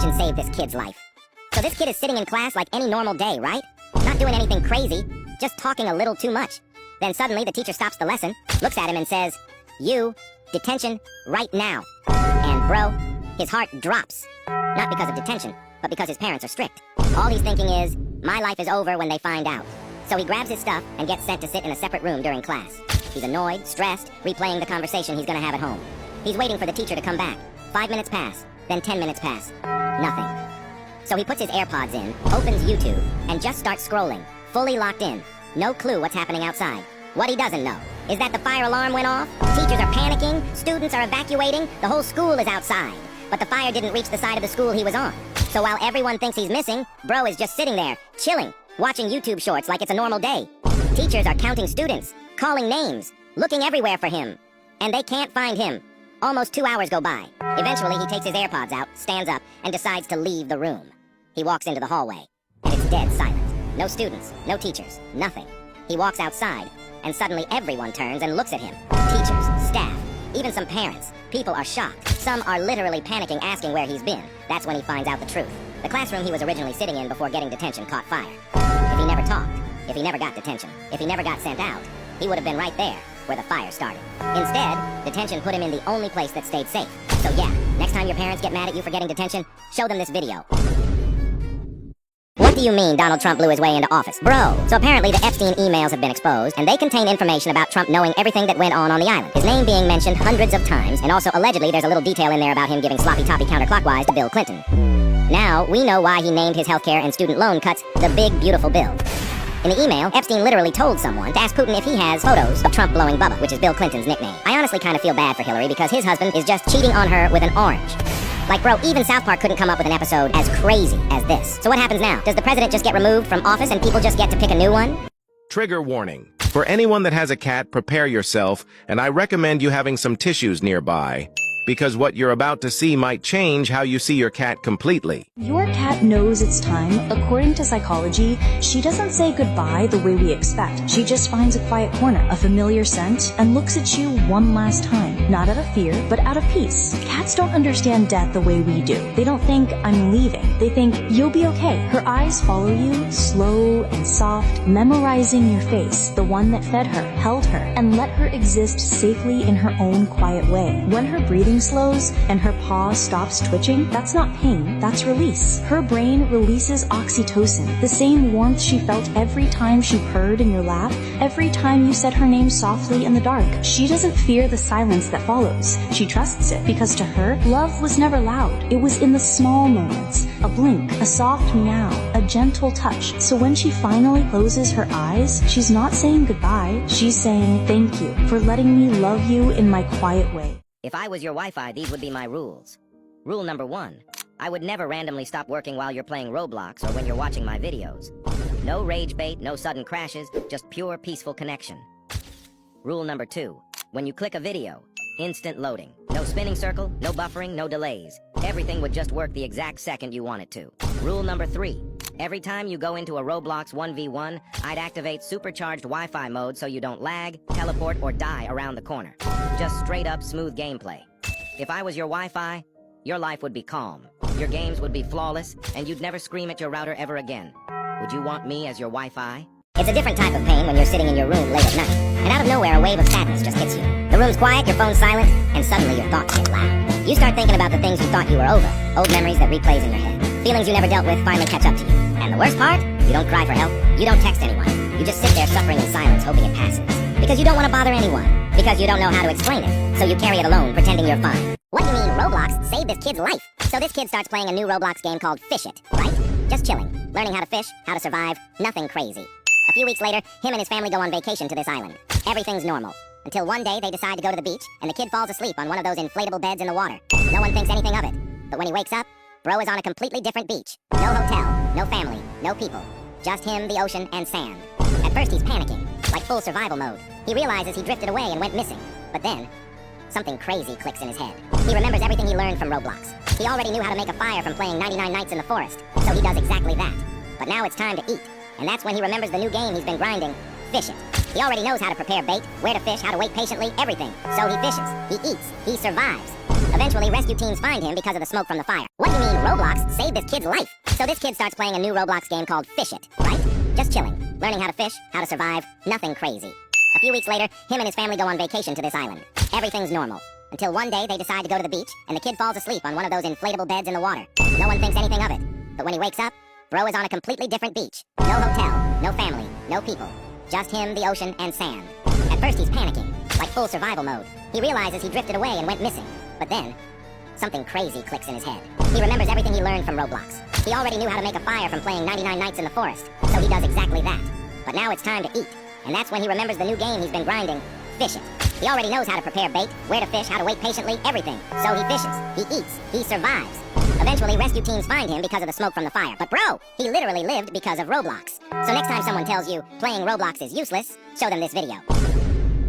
detention saved this kid's life. So this kid is sitting in class like any normal day, right? Not doing anything crazy, just talking a little too much. Then suddenly the teacher stops the lesson, looks at him and says, "You, detention, right now." And bro, his heart drops. Not because of detention, but because his parents are strict. All he's thinking is, my life is over when they find out. So he grabs his stuff and gets sent to sit in a separate room during class. He's annoyed, stressed, replaying the conversation he's gonna have at home. He's waiting for the teacher to come back. 5 minutes pass, then 10 minutes pass. Nothing. So he puts his AirPods in, opens YouTube, and just starts scrolling, fully locked in. No clue what's happening outside. What he doesn't know is that the fire alarm went off, teachers are panicking, students are evacuating, the whole school is outside. But the fire didn't reach the side of the school he was on. So while everyone thinks he's missing, bro is just sitting there, chilling, watching YouTube shorts like it's a normal day. Teachers are counting students, calling names, looking everywhere for him. And they can't find him. Almost 2 hours go by. Eventually, he takes his AirPods out, stands up, and decides to leave the room. He walks into the hallway, and it's dead silent. No students, no teachers, nothing. He walks outside, and suddenly everyone turns and looks at him. Teachers, staff, even some parents. People are shocked. Some are literally panicking, asking where he's been. That's when he finds out the truth. The classroom he was originally sitting in before getting detention caught fire. If he never talked, if he never got detention, if he never got sent out, he would have been right there where the fire started. Instead, detention put him in the only place that stayed safe. So yeah, next time your parents get mad at you for getting detention, show them this video. What do you mean Donald Trump blew his way into office? Bro, so apparently the Epstein emails have been exposed, and they contain information about Trump knowing everything that went on the island. His name being mentioned hundreds of times, and also allegedly there's a little detail in there about him giving sloppy-toppy counterclockwise to Bill Clinton. Now, we know why he named his healthcare and student loan cuts the Big Beautiful Bill. In the email, Epstein literally told someone to ask Putin if he has photos of Trump blowing Bubba, which is Bill Clinton's nickname. I honestly kind of feel bad for Hillary because his husband is just cheating on her with an orange. Like, bro, even South Park couldn't come up with an episode as crazy as this. So what happens now? Does the president just get removed from office and people just get to pick a new one? Trigger warning. For anyone that has a cat, prepare yourself, and I recommend you having some tissues nearby, because what you're about to see might change how you see your cat completely. Your cat knows it's time. According to psychology, she doesn't say goodbye the way we expect. She just finds a quiet corner, a familiar scent, and looks at you one last time. Not out of fear, but out of peace. Cats don't understand death the way we do. They don't think, I'm leaving. They think, you'll be okay. Her eyes follow you, slow and soft, memorizing your face, the one that fed her, held her, and let her exist safely in her own quiet way. When her breathing slows and her paw stops twitching, that's not pain, that's release. Her brain releases oxytocin, the same warmth she felt every time she purred in your lap, every time you said her name softly in the dark. She doesn't fear the silence that follows. She trusts it because to her, love was never loud. It was in the small moments. A blink, a soft meow, a gentle touch. So when she finally closes her eyes, she's not saying goodbye. She's saying thank you for letting me love you in my quiet way. If I was your Wi-Fi, these would be my rules. Rule number 1. I would never randomly stop working while you're playing Roblox or when you're watching my videos. No rage bait, no sudden crashes, just pure peaceful connection. Rule number 2. When you click a video, instant loading. No spinning circle, no buffering, no delays. Everything would just work the exact second you want it to. Rule number 3. Every time you go into a Roblox 1v1, I'd activate supercharged Wi-Fi mode so you don't lag, teleport, or die around the corner. Just straight up smooth gameplay. If I was your Wi-Fi, your life would be calm. Your games would be flawless, and you'd never scream at your router ever again. Would you want me as your Wi-Fi? It's a different type of pain when you're sitting in your room late at night, and out of nowhere a wave of sadness just hits you. The room's quiet, your phone's silent, and suddenly your thoughts get loud. You start thinking about the things you thought you were over, old memories that replays in your head. Feelings you never dealt with finally catch up to you. And the worst part? You don't cry for help, you don't text anyone. You just sit there suffering in silence, hoping it passes. Because you don't want to bother anyone. Because you don't know how to explain it. So you carry it alone, pretending you're fine. What do you mean Roblox saved this kid's life? So this kid starts playing a new Roblox game called Fish It, right? Just chilling, learning how to fish, how to survive, nothing crazy. A few weeks later, him and his family go on vacation to this island. Everything's normal. Until one day they decide to go to the beach, and the kid falls asleep on one of those inflatable beds in the water. No one thinks anything of it. But when he wakes up, bro is on a completely different beach. No hotel, no family, no people. Just him, the ocean, and sand. At first he's panicking, like full survival mode. He realizes he drifted away and went missing. But then, something crazy clicks in his head. He remembers everything he learned from Roblox. He already knew how to make a fire from playing 99 Nights in the Forest, so he does exactly that. But now it's time to eat, and that's when he remembers the new game he's been grinding, Fish It. He already knows how to prepare bait, where to fish, how to wait patiently, everything. So he fishes, he eats, he survives. Eventually, rescue teams find him because of the smoke from the fire. What do you mean, Roblox saved this kid's life? So this kid starts playing a new Roblox game called Fish It, right? Just chilling, learning how to fish, how to survive, nothing crazy. A few weeks later, him and his family go on vacation to this island. Everything's normal. Until one day they decide to go to the beach, and the kid falls asleep on one of those inflatable beds in the water. No one thinks anything of it. But when he wakes up, bro is on a completely different beach. No hotel, no family, no people. Just him, the ocean, and sand. At first he's panicking, like full survival mode. He realizes he drifted away and went missing. But then, something crazy clicks in his head. He remembers everything he learned from Roblox. He already knew how to make a fire from playing 99 Nights in the Forest, so he does exactly that. But now it's time to eat, and that's when he remembers the new game he's been grinding, Fish It. He already knows how to prepare bait, where to fish, how to wait patiently, everything. So he fishes, he eats, he survives. Eventually, rescue teams find him because of the smoke from the fire. But bro, he literally lived because of Roblox. So next time someone tells you playing Roblox is useless, show them this video.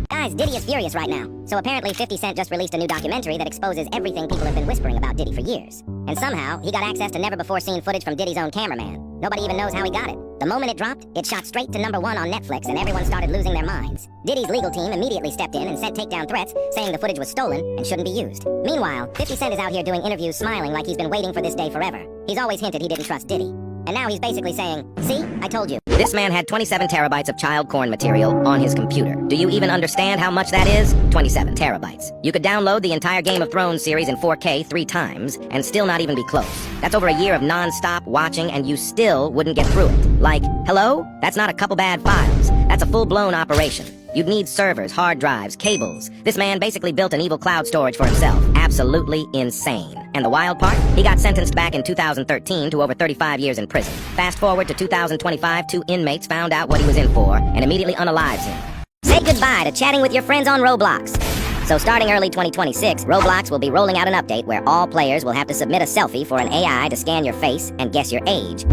Guys, Diddy is furious right now. So apparently 50 Cent just released a new documentary that exposes everything people have been whispering about Diddy for years. And somehow, he got access to never-before-seen footage from Diddy's own cameraman. Nobody even knows how he got it. The moment it dropped, it shot straight to #1 on Netflix and everyone started losing their minds. Diddy's legal team immediately stepped in and sent takedown threats, saying the footage was stolen and shouldn't be used. Meanwhile, 50 Cent is out here doing interviews smiling like he's been waiting for this day forever. He's always hinted he didn't trust Diddy. And now he's basically saying, see, I told you. This man had 27 terabytes of child porn material on his computer. Do you even understand how much that is? 27 terabytes. You could download the entire Game of Thrones series in 4K 3 times and still not even be close. That's over a year of non-stop watching and you still wouldn't get through it. Like, hello? That's not a couple bad files. That's a full-blown operation. You'd need servers, hard drives, cables. This man basically built an evil cloud storage for himself. Absolutely insane. And the wild part? He got sentenced back in 2013 to over 35 years in prison. Fast forward to 2025, 2 inmates found out what he was in for and immediately unalives him. Say goodbye to chatting with your friends on Roblox. So starting early 2026, Roblox will be rolling out an update where all players will have to submit a selfie for an AI to scan your face and guess your age.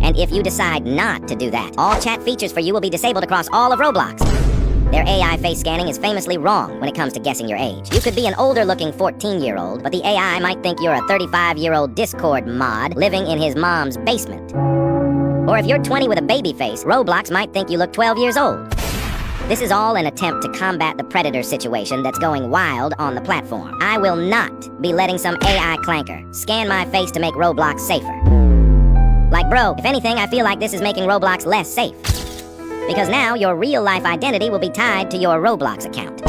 And if you decide not to do that, all chat features for you will be disabled across all of Roblox. Their AI face scanning is famously wrong when it comes to guessing your age. You could be an older-looking 14-year-old, but the AI might think you're a 35-year-old Discord mod living in his mom's basement. Or if you're 20 with a baby face, Roblox might think you look 12 years old. This is all an attempt to combat the predator situation that's going wild on the platform. I will not be letting some AI clanker scan my face to make Roblox safer. Like, bro, if anything, I feel like this is making Roblox less safe. Because now your real-life identity will be tied to your Roblox account.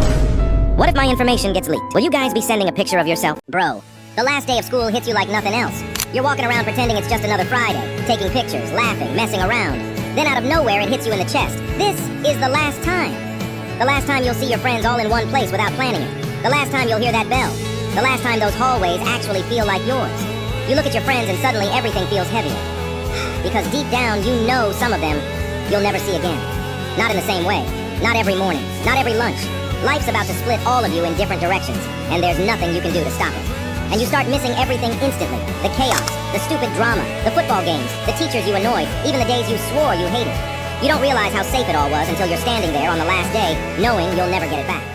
What if my information gets leaked? Will you guys be sending a picture of yourself? Bro, the last day of school hits you like nothing else. You're walking around pretending it's just another Friday, taking pictures, laughing, messing around. Then out of nowhere it hits you in the chest. This is the last time. The last time you'll see your friends all in one place without planning it. The last time you'll hear that bell. The last time those hallways actually feel like yours. You look at your friends and suddenly everything feels heavier. Because deep down, you know some of them you'll never see again. Not in the same way. Not every morning. Not every lunch. Life's about to split all of you in different directions, and there's nothing you can do to stop it. And you start missing everything instantly. The chaos, the stupid drama, the football games, the teachers you annoyed, even the days you swore you hated. You don't realize how safe it all was until you're standing there on the last day, knowing you'll never get it back.